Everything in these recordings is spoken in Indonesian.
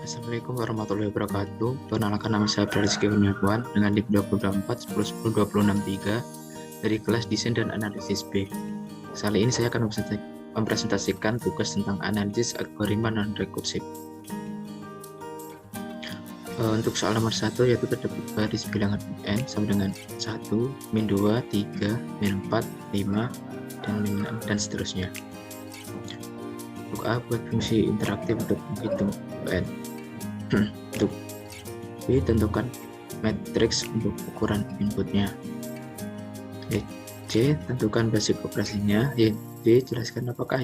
Assalamualaikum warahmatullahi wabarakatuh. Perkenalkan, nama saya Rizky Kurniawan dengan NIP 24 10 10 263 dari kelas Desain dan Analisis B. Kali ini saya akan mempresentasikan tugas tentang analisis algoritma non-rekursif. Untuk soal nomor 1 yaitu terdapat baris bilangan n sama dengan 1, min 2, 3, min 4, 5, dan min 6, dan seterusnya. Untuk A, buat fungsi interaktif untuk menghitung n. Untuk B, tentukan matriks untuk ukuran inputnya. C, tentukan basic operasinya. D, jelaskan apakah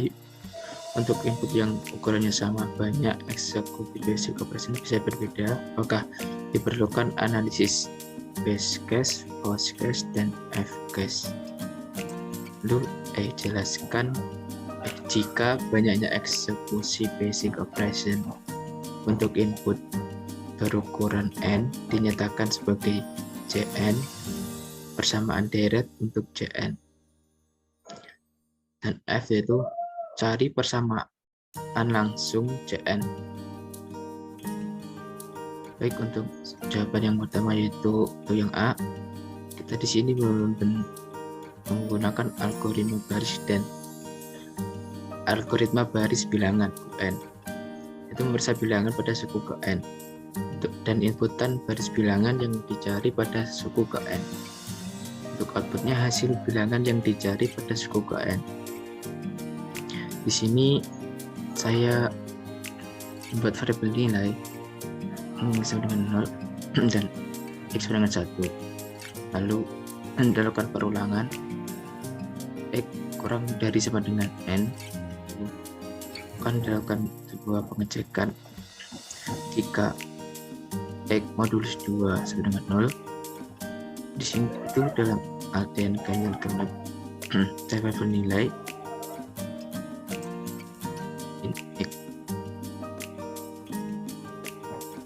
untuk input yang ukurannya sama banyak eksekusi basic operasinya bisa berbeda, apakah diperlukan analisis base case, post case, dan F case. Lalu jelaskan jika banyaknya eksekusi basic operation untuk input berukuran n dinyatakan sebagai Cn, persamaan deret untuk Cn. Dan F yaitu cari persamaan langsung Cn. Baik, untuk jawaban yang pertama yaitu untuk yang A, kita di sini menggunakan algoritma baris bilangan n. Itu memeriksa bilangan pada suku ke n dan inputan baris bilangan yang dicari pada suku ke n. Untuk outputnya hasil bilangan yang dicari pada suku ke n. Di sini saya membuat variabel nilai sama dengan 0 dan x sama dengan 1. Lalu dilakukan perulangan x kurang dari sama dengan n. Akan dilakukan sebuah pengecekan jika x modulus 2 sama dengan 0. Di sini itu dalam artian kalian kena variabel nilai x.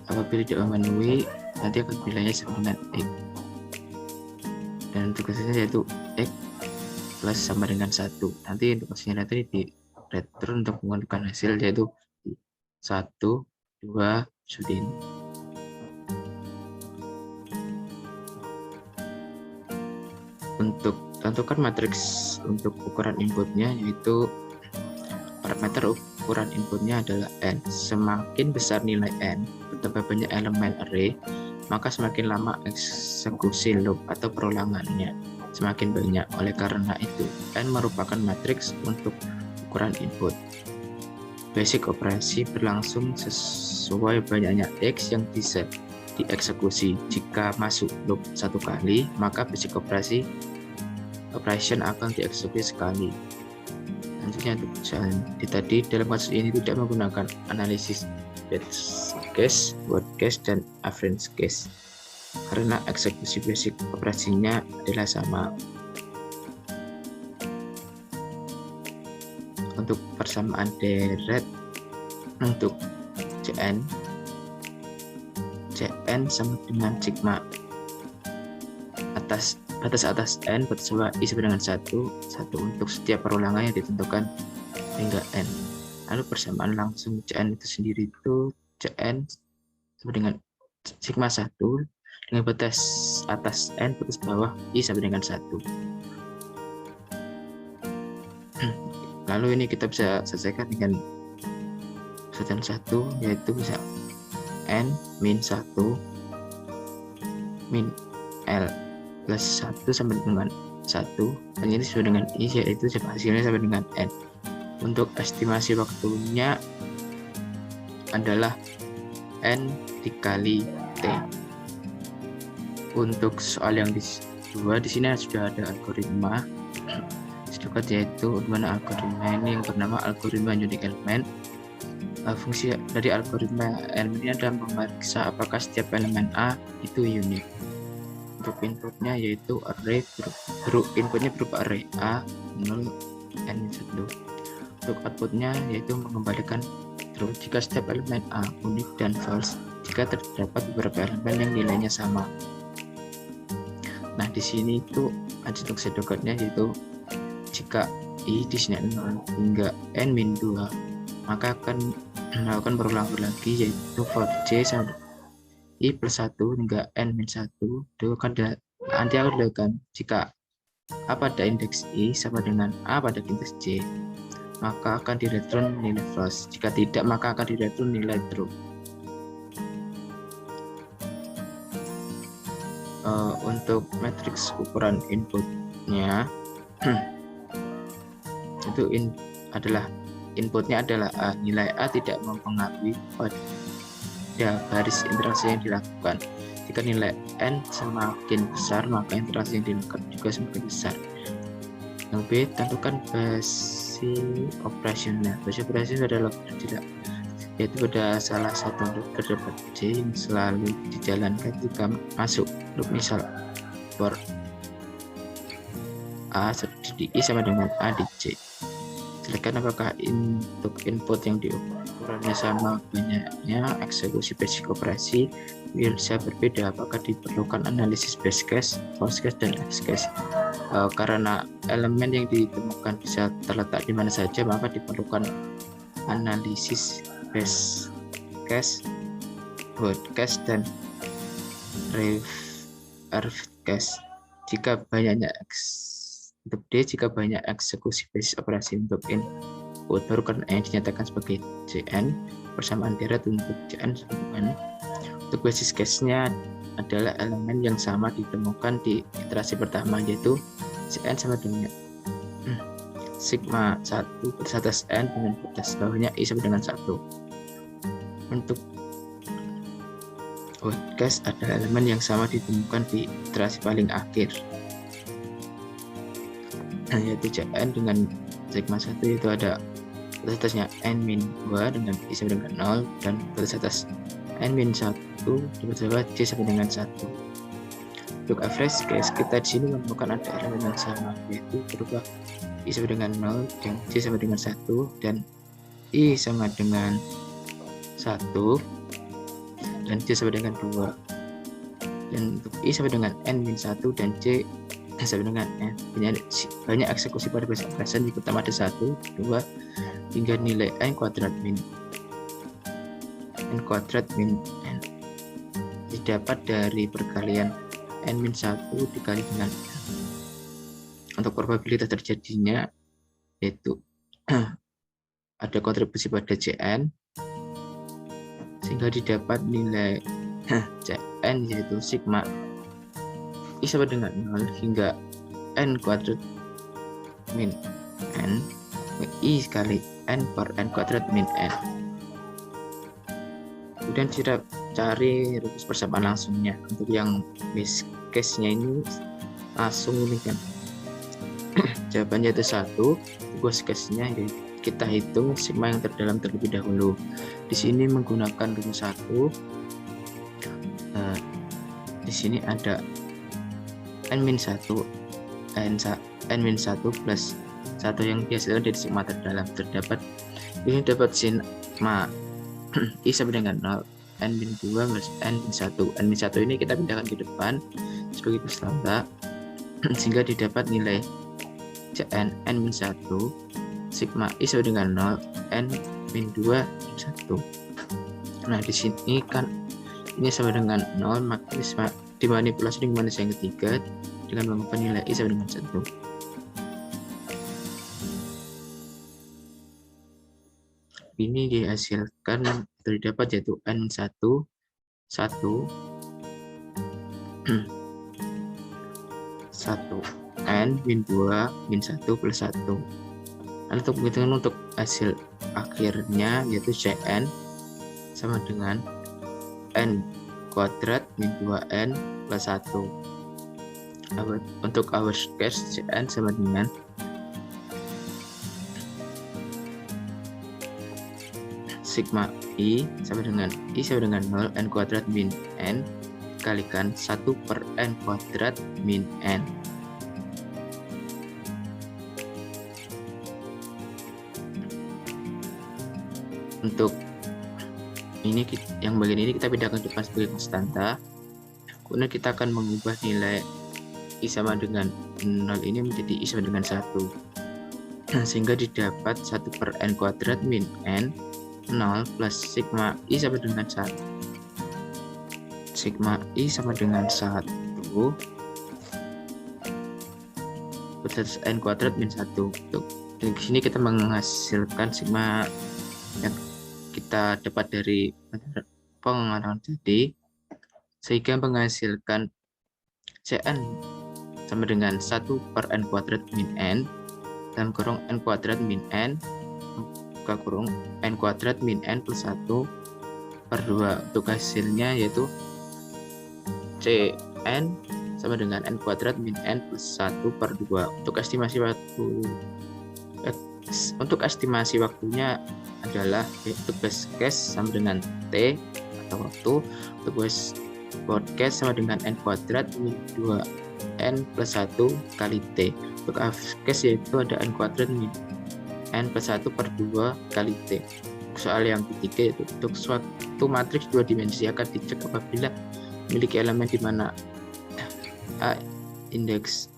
Apabila tidak memenuhi, nanti akan nilainya sama dengan x, dan untuk hasilnya yaitu x plus sama dengan 1. Nanti untuk hasilnya nanti di return untuk menggunakan hasil yaitu 1, 2, sudin. Untuk tentukan matriks untuk ukuran inputnya, yaitu parameter ukuran inputnya adalah n. Semakin besar nilai n, bertambah banyak elemen array, maka semakin lama eksekusi loop atau perulangannya semakin banyak. Oleh karena itu, n merupakan matriks untuk ukuran input. Basic operasi berlangsung sesuai banyaknya x yang bisa dieksekusi. Jika masuk loop 1 kali, maka basic operation akan dieksekusi sekali. Selanjutnya untuk tadi dalam kasus ini tidak menggunakan analisis base case, worst case, dan average case karena eksekusi basic operasinya adalah sama. Untuk persamaan deret untuk Cn sama dengan sigma batas atas n batas bawah i sama dengan 1 untuk setiap perulangan yang ditentukan hingga n. Lalu persamaan langsung Cn itu sendiri itu Cn sama dengan sigma 1 dengan batas atas n batas bawah i sama dengan 1. Lalu ini kita bisa selesaikan dengan kesulitan 1, yaitu bisa n min 1 min l plus 1 sampai dengan 1, dan ini sesuai dengan i, yaitu hasilnya sampai dengan n. Untuk estimasi waktunya adalah n dikali t. Untuk soal yang kedua, di sini sudah ada algoritma sedikit, yaitu mana algoritma ini yang bernama algoritma unique element. Fungsi dari algoritma element ini adalah memeriksa apakah setiap elemen A itu unik. Untuk inputnya yaitu array inputnya berupa array A 0 n 1. Untuk outputnya yaitu mengembalikan true jika setiap elemen A unik dan false jika terdapat beberapa elemen yang nilainya sama. Nah, di sini itu untuk sedokatnya yaitu jika i di sini 0 hingga n min 2, maka akan melakukan berulang lagi, yaitu for j sama i plus 1 hingga n min 1 itu akan nanti akan dilakukan jika a pada indeks i sama dengan a pada indeks j, maka akan direturn nilai false. Jika tidak, maka akan direturn nilai true. Untuk matriks ukuran inputnya itu adalah inputnya adalah A. Nilai A tidak mempengaruhi pada garis interaksi yang dilakukan. Jika nilai N semakin besar, maka interaksi yang dilakukan juga semakin besar. Yang B, tentukan basic operasional. Basic operasional adalah tidak, yaitu pada salah satu loop terdapat J yang selalu dijalankan jika masuk loop. Misal for A di I sama dengan A di J. Silakan apakah untuk input yang diukurannya sama banyaknya eksekusi basic operasi bisa berbeda, apakah diperlukan analisis base case, false case, dan edge case. Karena elemen yang ditemukan bisa terletak di mana saja, maka diperlukan analisis base case, worst case, dan reverse case. Jika banyaknya untuk D, jika banyak eksekusi basis operasi untuk input baru karena yang dinyatakan sebagai Jn, persamaan deret untuk Jn sama dengan untuk basis case-nya adalah elemen yang sama ditemukan di iterasi pertama, yaitu Jn sama dengan sigma 1 per atas n dengan batas bawahnya i sama dengan 1. Untuk worst case adalah elemen yang sama ditemukan di iterasi paling akhir, yaitu Jn dengan sigma 1, yaitu ada batas atasnya n min 2 dengan i sama dengan 0 dan batas atas n min 1 di batas bawah j sama dengan 1. Untuk average case, kita di sini menemukan ada elemen yang sama, yaitu berupa i sama dengan 0 dan j sama dengan 1 dan i sama dengan 1 dan j sama dengan 2. Dan untuk i sama dengan n min 1 dan j sama dengan n, banyak eksekusi pada basic operation. Yang pertama ada 1, 2 hingga nilai n kuadrat min n didapat dari perkalian n min 1 dikali dengan n. Untuk probabilitas terjadinya yaitu ada kontribusi pada Jn sehingga didapat nilai Jn yaitu sigma i sama dengan 0 hingga n kuadrat min n i kali n per n kuadrat min n. Kemudian kita cari rumus persamaan langsungnya. Untuk yang base case-nya ini langsung ini kan jawabannya itu 1. Worst case-nya kita hitung sigma yang terdalam terlebih dahulu. Di sini menggunakan rumus 1. Di sini ada n-1 plus 1 yang dihasilkan dari sigma terdalam. Ini dapat sigma i sama dengan 0 n-2 plus n-1. n-1 ini kita pindahkan ke depan sebagai peserta sehingga didapat nilai Jn n-1 sigma i sama dengan 0 n-2 1. Nah di sini kan ini sama dengan 0, maka dimanipulasi dengan manis yang ketiga dengan mengubah nilai i sama dengan 1. Ini dihasilkan atau didapat yaitu n1 1 n min 2 min 1 plus 1. Dan untuk penghitungan untuk hasil akhirnya yaitu Cn sama dengan n kuadrat min 2n plus 1. Untuk our case Cn sama dengan sigma i sama dengan 0 n kuadrat min n kalikan 1 per n kuadrat min n. Untuk ini yang bagian ini kita pindahkan ke depan sebagai konstanta. Kemudian kita akan mengubah nilai i sama dengan 0 ini menjadi i sama dengan 1 sehingga didapat 1 per n kuadrat min n 0 plus sigma I sama dengan 1. Sigma I sama dengan 1 plus n kuadrat min 1. Di sini kita menghasilkan sigma yang kita dapat dari pengembangan tadi, sehingga menghasilkan Cn sama dengan 1 per n kuadrat min n dalam kurung n kuadrat min n buka kurung n kuadrat min n plus 1 per 2. Untuk hasilnya yaitu Cn sama dengan n kuadrat min n plus 1 per 2. Untuk estimasi waktunya adalah untuk base case sama dengan T atau waktu, untuk worst case sama dengan n kuadrat min 2 n plus 1 kali T. Untuk average case yaitu ada n kuadrat min n plus 1 per 2 kali T. Soal yang ketiga yaitu untuk suatu matriks 2 dimensi akan dicek apabila memiliki elemen di mana A indeks,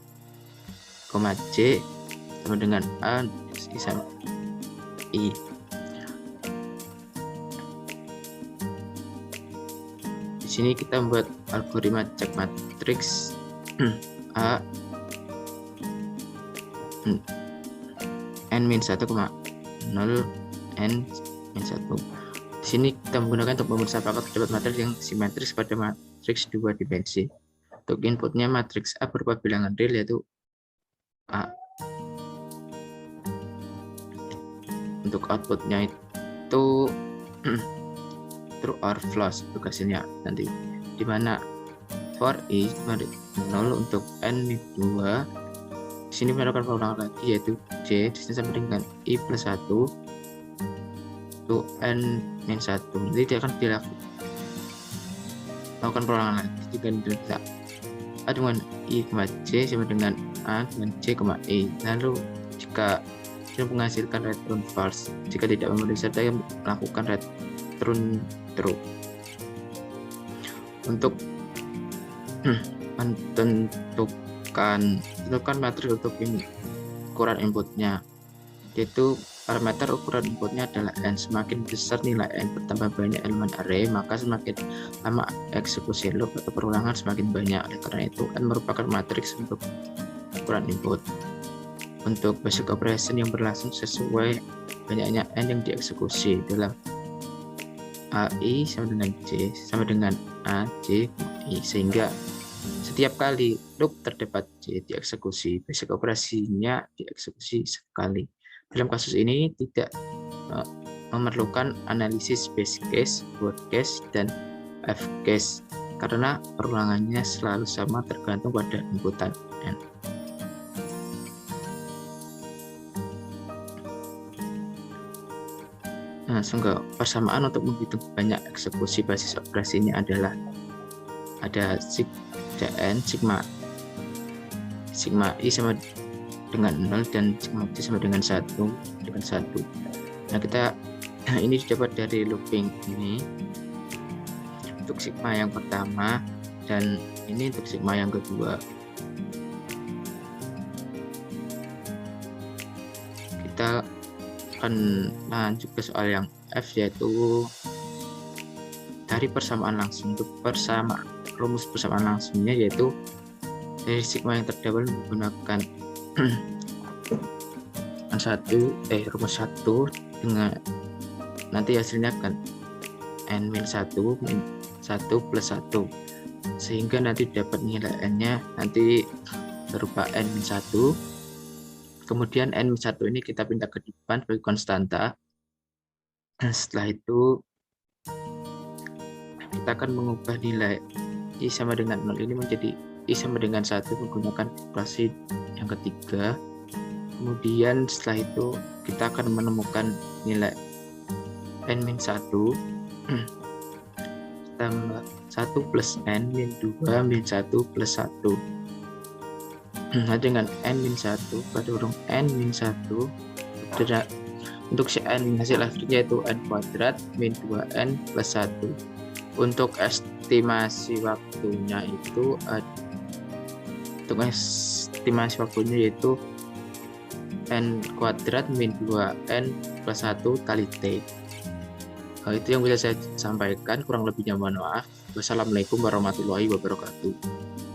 J sama dengan A indeks I sama I. Di sini kita membuat algoritma cek matriks A n-1, 0 n-1. Di sini kita menggunakan untuk memeriksa apakah terdapat matriks yang simetris pada matriks 2 dimensi. Untuk inputnya matriks A berupa bilangan real yaitu A. Untuk outputnya itu true or false untuk hasilnya nanti, dimana for I 0 untuk n-2. Di sini melakukan pengulangan lagi yaitu J di sini sama dengan I plus 1 untuk n-1. Nanti dia akan dilakukan pengulangan lagi jika tidak A dengan I, J sama dengan A dengan J, I. Lalu jika dia menghasilkan return false, jika tidak memenuhi serta yang melakukan return true. Untuk menentukan matriks untuk ukuran inputnya, yaitu parameter ukuran inputnya adalah n. Semakin besar nilai n bertambah banyak elemen array, maka semakin lama eksekusi loop atau perulangan semakin banyak. Oleh karena itu n merupakan matriks untuk ukuran input. Untuk basic operation yang berlangsung sesuai banyaknya n yang dieksekusi dalam AI sama dengan J sama dengan A, J, I, sehingga setiap kali loop terdapat J dieksekusi, basic operasinya dieksekusi sekali. Dalam kasus ini tidak memerlukan analisis base case, worst case, dan F case karena perulangannya selalu sama tergantung pada inputan n. Langsung ke persamaan untuk menghitung banyak eksekusi basis operasinya adalah ada Cn sigma I sama dengan 0 dan sigma J sama dengan 1 dengan 1. Nah, kita ini didapat dari looping ini untuk sigma yang pertama dan ini untuk sigma yang kedua. Kita akan lanjut ke soal yang F, yaitu dari persamaan langsung. Untuk rumus persamaan langsungnya yaitu dari sigma yang terdahulu menggunakan rumus 1 dengan nanti hasilnya akan n-1 min 1 plus 1, sehingga nanti dapat nilai n-nya nanti berupa n-1. Kemudian n-1 ini kita pindah ke depan sebagai konstanta. Setelah itu kita akan mengubah nilai I sama dengan 0 ini menjadi I sama dengan 1 menggunakan operasi yang ketiga. Kemudian setelah itu kita akan menemukan nilai n-1 tambah 1 plus n min 2 min 1 plus 1. Nah, dengan n-1 pada urung n-1 untuk si n hasil akhirnya yaitu n kuadrat min 2n plus 1. Untuk estimasi waktunya itu yaitu n kuadrat min 2n plus 1 kali t. Itu yang bisa saya sampaikan, kurang lebihnya mohon maaf. Wassalamualaikum warahmatullahi wabarakatuh.